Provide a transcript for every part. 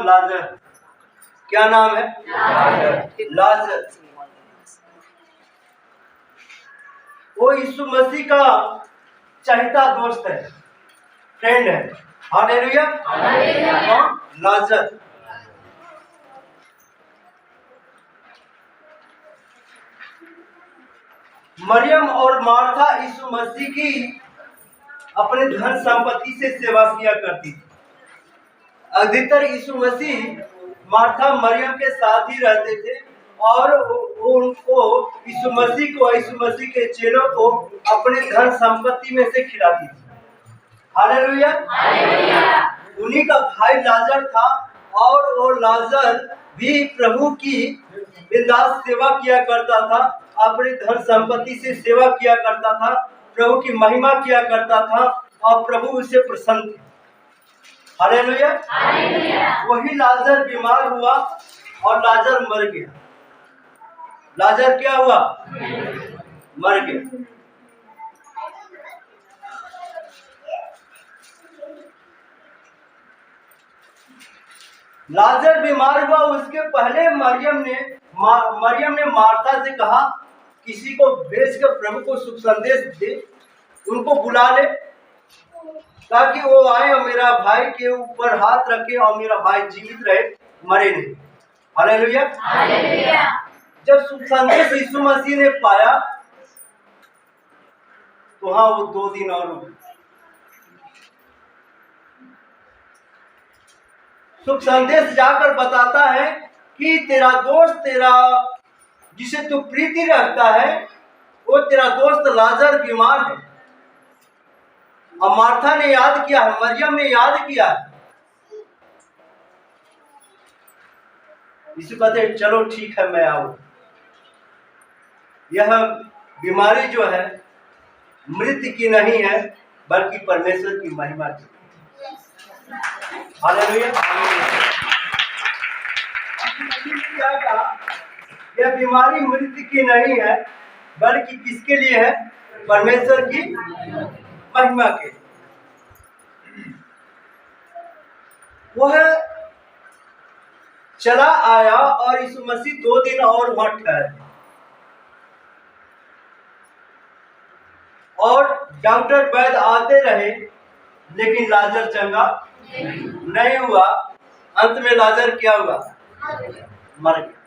नाम लाजर। क्या नाम है? लाजर। वो यीशु मसीह का चाहता दोस्त है, फ्रेंड है। हालेलुया। कौन? लाजर। मरियम और मार्था यीशु मसीह की अपने धन संपत्ति से सेवा किया करती थी। अधिकतर यीशु मसीह मार्था मरियम के साथ ही रहते थे और उनको यीशु मसीह के चेलों को अपने धन संपत्ति में से खिलाती थी। हालेलुया। उन्हीं का भाई लाजर था और वो लाजर भी प्रभु की बिंदास सेवा किया करता था, अपनी धन संपत्ति से सेवा किया करता था, प्रभु की महिमा किया करता था और प्रभु उससे प्रसन्न थे। हालेलुया। वही लाजर बीमार हुआ और लाजर मर गया। लाजर क्या हुआ? मर गया। लाजर बीमार हुआ, उसके पहले मरियम ने मार्था से कहा किसी को भेजकर प्रभु को शुभ संदेश दे, उनको बुला ले ताकि वो आए और मेरा भाई के ऊपर हाथ रखे और मेरा भाई जीवित रहे, मरे नहीं। हालेलुया। जब शुभ संदेश यीशु मसीह ने पाया तो हाँ, वो 2 दिन और रुके। शुभ संदेश जाकर बताता है कि तेरा दोस्त, जिसे तू प्रीति रखता है, वो तेरा दोस्त लाजर बीमार है। और मार्था ने याद किया है, मरियम ने याद किया है। यीशु कहते हैं चलो ठीक है, मैं आऊं। यह बीमारी जो है मृत्यु की नहीं है बल्कि परमेश्वर की महिमा की। हालेलुया। क्या कहा? यह बीमारी मृत्यु की नहीं है बल्कि किसके लिए है? परमेश्वर की महिमा के। वह चला आया और यीशु मसीह 2 दिन और वहां ठहरे और डॉक्टर वैद्य आते रहे, लेकिन लाजर चंगा नहीं हुआ। अंत में लाजर क्या हुआ? मर गया।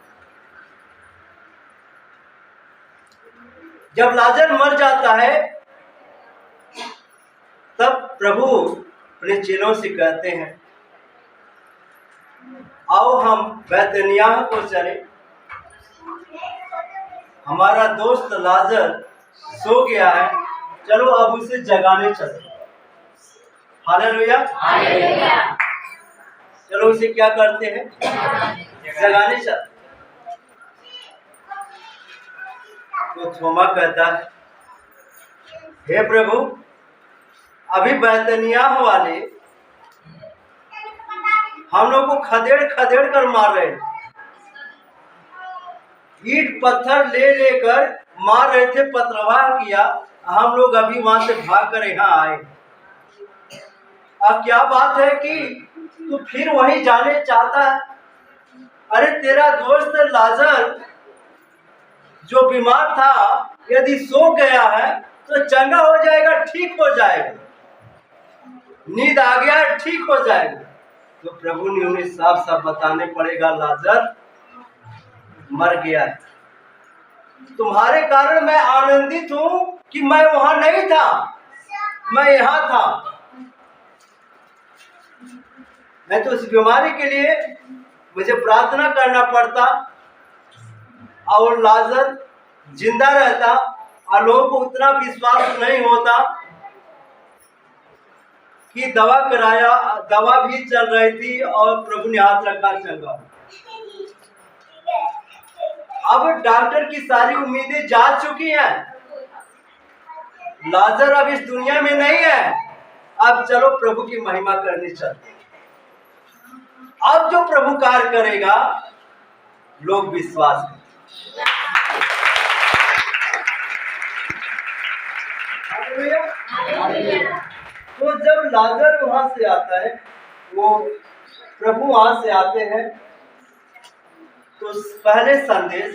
जब लाजर मर जाता है तब प्रभु अपने चेलों से कहते हैं आओ हम बैतनिय्याह को चले, हमारा दोस्त लाजर सो गया है, चलो अब उसे जगाने चले। हालेलुया। चलो उसे क्या करते हैं? जगाने चलते। तो थोमा कहता है हे प्रभु, अभी बैतनिय्याह वाले हम लोग को खदेड़ कर मार रहे थे, ईंट पत्थर ले लेकर मार रहे थे, पथरवाह किया, हम लोग अभी वहां से भाग कर यहाँ आए। अब क्या बात है कि तू फिर वहीं जाने चाहता है? अरे तेरा दोस्त लाजर जो बीमार था यदि सो गया है तो चंगा हो जाएगा, ठीक हो जाएगा, नींद आ गया है, ठीक हो जाएगा। तो प्रभु ने उन्हें साफ साफ बताने पड़ेगा लाजर मर गया है। तुम्हारे कारण मैं आनंदित हूं कि मैं वहां नहीं था, मैं यहां था। मैं तो उस बीमारी के लिए मुझे प्रार्थना करना पड़ता और लाजर जिंदा रहता और लोगों को उतना विश्वास नहीं होता कि दवा कराया, दवा भी चल रही थी और प्रभु ने हाथ रखा, चंगा। अब डॉक्टर की सारी उम्मीदें जा चुकी हैं, लाजर अब इस दुनिया में नहीं है। अब चलो प्रभु की महिमा करनी चलते। अब जो प्रभु कार्य करेगा लोग विश्वास करेंगे। तो जब लाजर वहां से आता है, वो प्रभु वहां से आते हैं तो पहले संदेश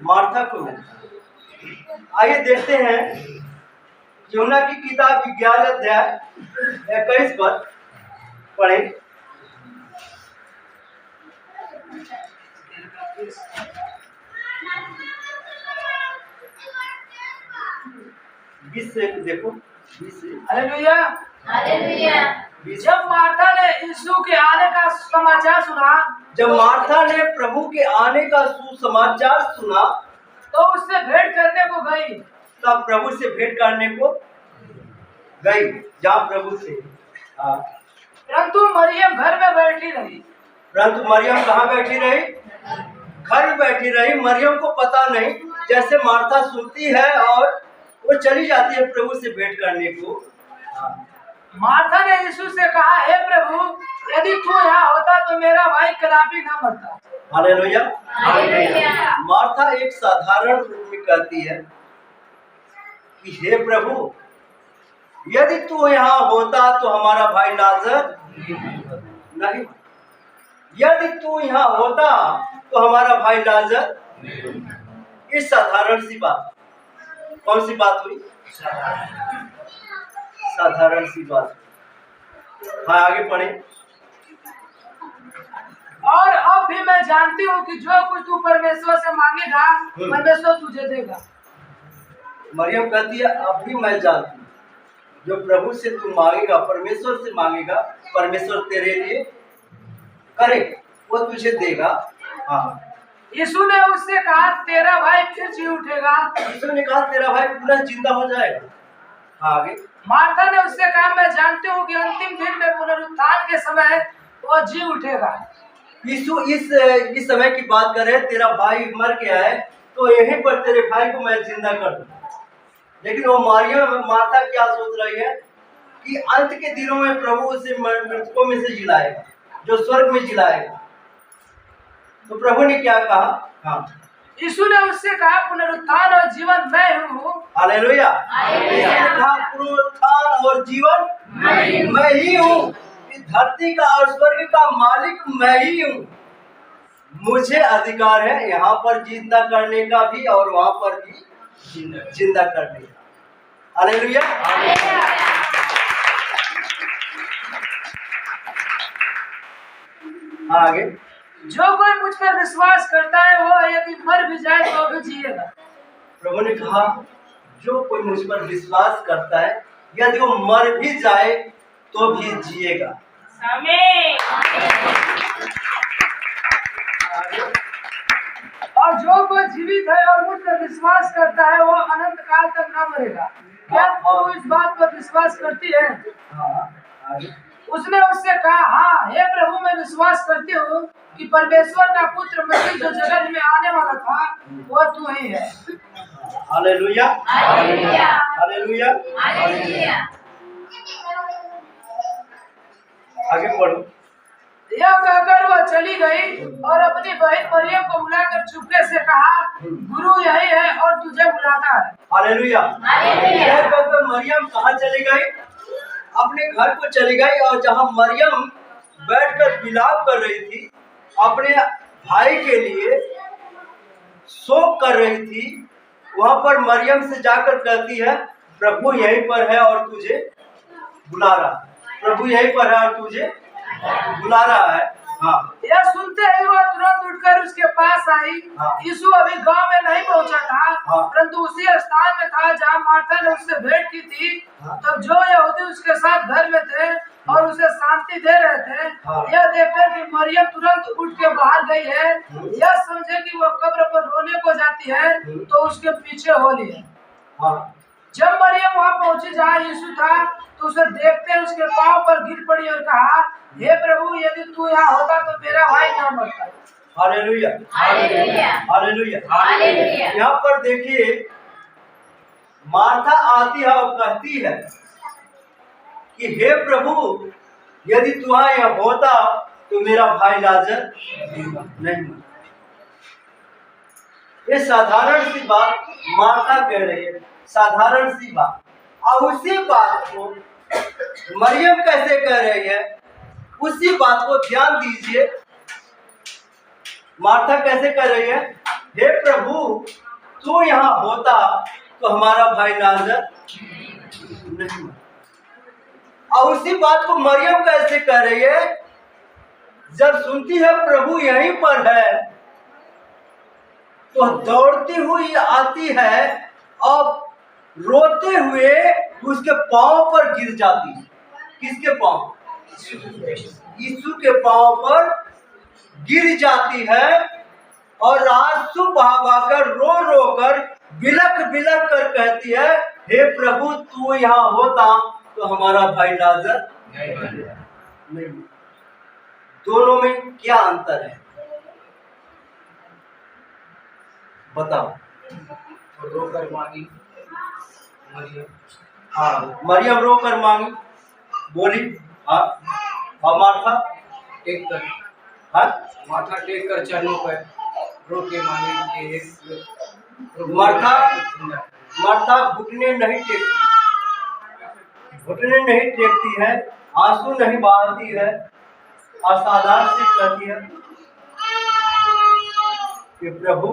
मार्था को मिलता है। आइए देखते हैं यूहन्ना की किताब 11 अध्याय 21 पर पढ़ें। बीस से देखो, 20 से। Hallelujah hallelujah. जब मार्था ने यीशु के आने का समाचार सुना, जब मार्था ने प्रभु के आने का सुसमाचार सुना तो उससे भेंट करने को गई। तब प्रभु से भेंट करने को गई, जहाँ प्रभु थे। परंतु मरियम घर में बैठी रही। परंतु मरियम कहाँ बैठी रही? घर में बैठी रही। मरियम को पता नहीं, जैसे मार्था सुनती है और वो चली जाती है प्रभु से भेंट करने को। मार्था ने यीशु से कहा, हे प्रभु, यदि तू यहाँ होता तो मेरा भाई कदापि न मरता। हालेलुया। हालेलुया। मार्था एक साधारण रूप में कहती है कि हे प्रभु, यदि तू यहाँ होता तो हमारा भाई लाजर नहीं। यदि तू यहाँ होता तो हमारा भाई लाजर। इस साधारण सी बात, कौन सी बात हुई? साधारण सी बात। हाँ, आगे पढ़े। और अब भी मैं जानती हूँ कि जो कुछ तू परमेश्वर से मांगेगा परमेश्वर तुझे देगा। मरियम कहती है, अब भी मैं जानती हूँ, जो प्रभु से तू मांगेगा, परमेश्वर से मांगेगा, परमेश्वर तेरे लिए करे, वो तुझे देगा। हाँ। यीशु ने उससे कहा, तेरा भाई फिर जी उठेगा। यीशु ने कहा, तेरा भाई पुनः जिंदा हो जाएगा। हाँ, आगे। मार्था ने उससे कहा, मैं जानती हूँ कि अंतिम दिन में पुनरुत्थान के समय वो जी उठेगा। यीशु इस समय की बात कर रहे हैं, तेरा भाई मर गया है तो यहीं पर तेरे भाई को मैं जिंदा कर दूँ। लेकिन वो मार्था क्या सोच रही है कि अंत के दिनों में प्रभु उसे मृतकों में से जिलाएगा, जो स्वर्ग में जिलाएगा। तो प्रभु ने क्या कहा? हाँ, यीशु ने उससे कहा, पुनरुत्थान और जीवन मैं हूँ। हालेलुया। हालेलुया। यीशु ने कहा, पुनरुत्थान और जीवन मैं ही हूँ। इस धरती का और स्वर्ग का मालिक मैं ही हूँ। मुझे अधिकार है यहाँ पर जिंदा करने का भी और वहां पर भी जिंदा करने का। हालेलुया। आगे। जो कोई मुझ पर विश्वास करता है वो यदि मर भी जाए तो भी जिएगा। प्रभु ने कहा, जो कोई मुझ पर विश्वास करता है यदि वो मर भी जाए तो भी जिएगा। और जो कोई जीवित है और मुझ पर विश्वास करता है वो अनंत काल तक न मरेगा। क्या तू इस बात पर विश्वास करती है? हाँ, आगे। उसने उससे कहा, हाँ हे प्रभु, मैं विश्वास करती हूँ कि परमेश्वर का पुत्र मसीह जो जगत में आने वाला था वो तू ही है। हालेलुया। हालेलुया। हालेलुया। हालेलुया। आगे पढ़ो। यह कहकर वह चली गई और अपनी बहन मरियम को बुलाकर चुपके से कहा, गुरु यही है और तुझे बुलाता है। हालेलुया। हालेलुया। यह कहकर मरियम कहाँ चली गई? अपने घर को चली गई। और जहाँ मरियम बैठकर विलाप कर रही थी, अपने भाई के लिए शोक कर रही थी, वहां पर मरियम से जाकर कहती है, प्रभु यहीं पर है और तुझे बुला रहा है। प्रभु यहीं पर है और तुझे बुला रहा है। हाँ। यह सुनते ही वह तुरंत उठकर उसके पास आई। हाँ। यीशु अभी गांव में नहीं पहुंचा था, हाँ। परंतु उसी स्थान में था जहां मार्था ने उससे भेंट की थी। हाँ। तब जो यहूदी उसके साथ घर में थे और उसे शांति दे रहे थे, हाँ। यह देखकर कि मरियम तुरंत उठ के बाहर गई है, यह समझे कि वह कब्र पर रोने को जाती है, तो उसके पीछे हो लिए। हाँ। जब मरियम वहां पहुंची जहाँ यीशु था तो उसे देखते उसके पांव पर गिर पड़ी और कहा, हे प्रभु, यदि तू यहाँ होता तो मेरा भाई न मरता। हालेलुया। हालेलुया। हालेलुया। हालेलुया। यहाँ पर देखिए, मार्था आती है और कहती है कि हे प्रभु, यदि तू यहाँ होता तो मेरा भाई लाजर नहीं मरता। ये साधारण सी बात मार्था कह रही है, साधारण सी बात। और उसी बात को मरियम कैसे कह रही है उसी बात को ध्यान दीजिए। मार्था कैसे कर रही है, हे प्रभु तू यहाँ होता तो हमारा भाई लाजर नहीं मरता। और उसी बात को मरियम कैसे कर रही है, जब सुनती है प्रभु यहीं पर है तो दौड़ती हुई आती है और रोते हुए उसके पांव पर गिर जाती है। किसके पांव? यीशु के पांव पर गिर जाती है और आंसू बहा-बहाकर रो रो कर बिलख बिलख कर कहती है, हे प्रभु तू यहाँ होता तो हमारा भाई लाजर नहीं। दोनों में क्या अंतर है बताओ। रोकर मांगी मरियम, हाँ मरियम रो कर मांगी, बोली। हाँ और मार्था टेक कर, हाँ माथा टेक कर चरणों पर रो के मांगी कि मार्था घुटने नहीं टेकती, घुटने नहीं टेकती है, आंसू नहीं बहाती है, असाधारण से कहती है कि प्रभु